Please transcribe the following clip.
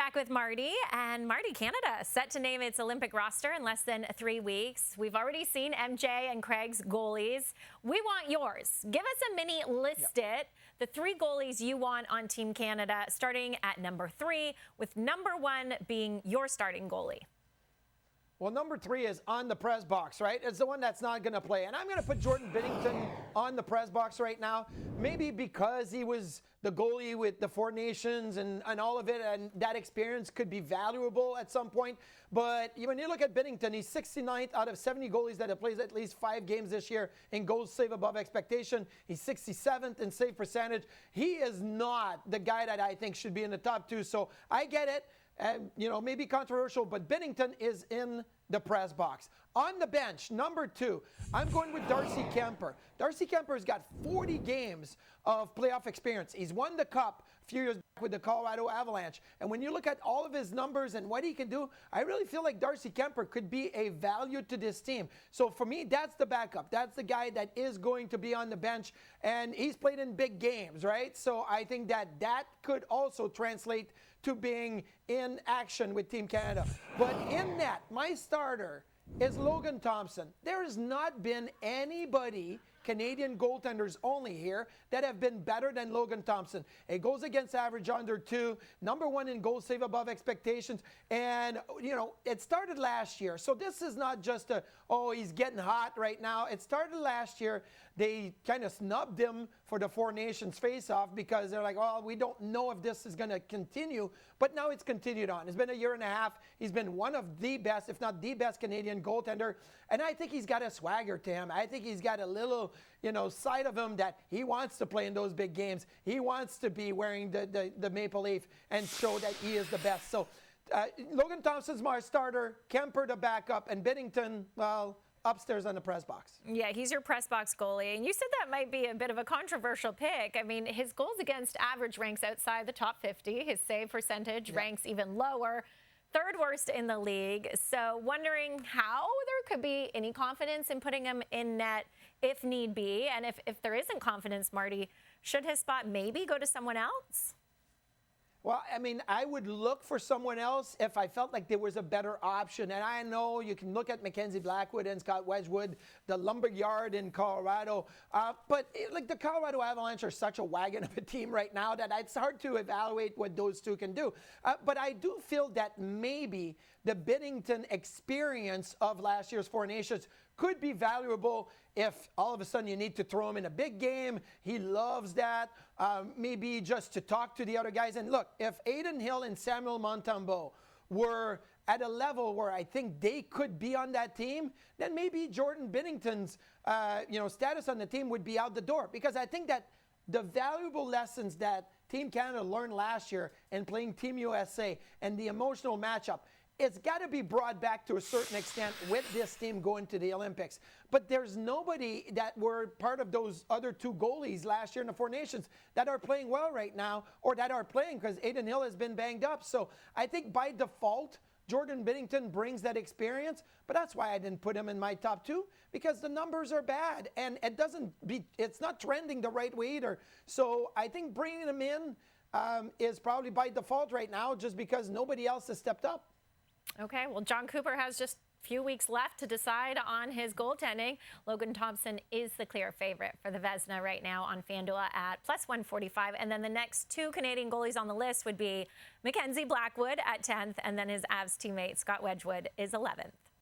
back with Marty. And Marty, Canada set to name its Olympic roster in less than 3 weeks. We've already seen MJ and Craig's goalies. We want yours. Give us a mini list it. The 3 goalies you want on Team Canada, starting at number 3, with number 1 being your starting goalie. Well, number 3 is on the press box, right? It's the one that's not going to play. And I'm going to put Jordan Binnington on the press box right now, maybe because he was the goalie with the 4 Nations and all of it, and that experience could be valuable at some point. But when you look at Binnington, he's 69th out of 70 goalies that have played at least 5 games this year in goals saved above expectation. He's 67th in save percentage. He is not the guy that I think should be in the top 2. So I get it. Maybe controversial, but Binnington is in the press box. On the bench, number 2, I'm going with Darcy Kemper. Darcy Kemper's got 40 games of playoff experience. He's won the Cup a few years back with the Colorado Avalanche. And when you look at all of his numbers and what he can do, I really feel like Darcy Kemper could be a value to this team. So for me, that's the backup. That's the guy that is going to be on the bench. And he's played in big games, right? So I think that could also translate to being in action with Team Canada. But in net, my starter is Logan Thompson. There has not been anybody, Canadian goaltenders only here, that have been better than Logan Thompson. It goes against average under 2, number 1 in goals save above expectations. And, it started last year. So this is not just he's getting hot right now. It started last year. They kind of snubbed him for the 4 Nations face-off because they're like, we don't know if this is going to continue. But now it's continued on. It's been a year and a half. He's been one of the best, if not the best, Canadian goaltender. And I think he's got a swagger to him. I think he's got a little, side of him that he wants to play in those big games. He wants to be wearing the maple leaf and show that he is the best. So Logan Thompson's my starter, Kemper the backup, and Binnington, upstairs on the press box. Yeah, he's your press box goalie. And you said that might be a bit of a controversial pick. I mean, his goals against average ranks outside the top 50. His save percentage ranks even lower, 3rd worst in the league. So wondering how there could be any confidence in putting him in net if need be. And if there isn't confidence, Marty, should his spot maybe go to someone else? Well, I mean, I would look for someone else if I felt like there was a better option. And I know you can look at Mackenzie Blackwood and Scott Wedgwood, the lumberyard in Colorado. But the Colorado Avalanche are such a wagon of a team right now that it's hard to evaluate what those two can do. But I do feel that maybe the Binnington experience of last year's 4 Nations could be valuable if all of a sudden you need to throw him in a big game. He loves that. Maybe just to talk to the other guys. And look, if Adin Hill and Samuel Montembeault were at a level where I think they could be on that team, then maybe Jordan Binnington's status on the team would be out the door. Because I think that the valuable lessons that Team Canada learned last year in playing Team USA and the emotional matchup, it's got to be brought back to a certain extent with this team going to the Olympics. But there's nobody that were part of those other 2 goalies last year in the 4 Nations that are playing well right now, or that are playing because Adin Hill has been banged up. So I think by default, Jordan Binnington brings that experience, but that's why I didn't put him in my top 2, because the numbers are bad and it's not trending the right way either. So I think bringing him in is probably by default right now, just because nobody else has stepped up. Okay, well, John Cooper has just a few weeks left to decide on his goaltending. Logan Thompson is the clear favorite for the Vezina right now on FanDuel at +145. And then the next 2 Canadian goalies on the list would be Mackenzie Blackwood at 10th, and then his Avs teammate Scott Wedgwood is 11th.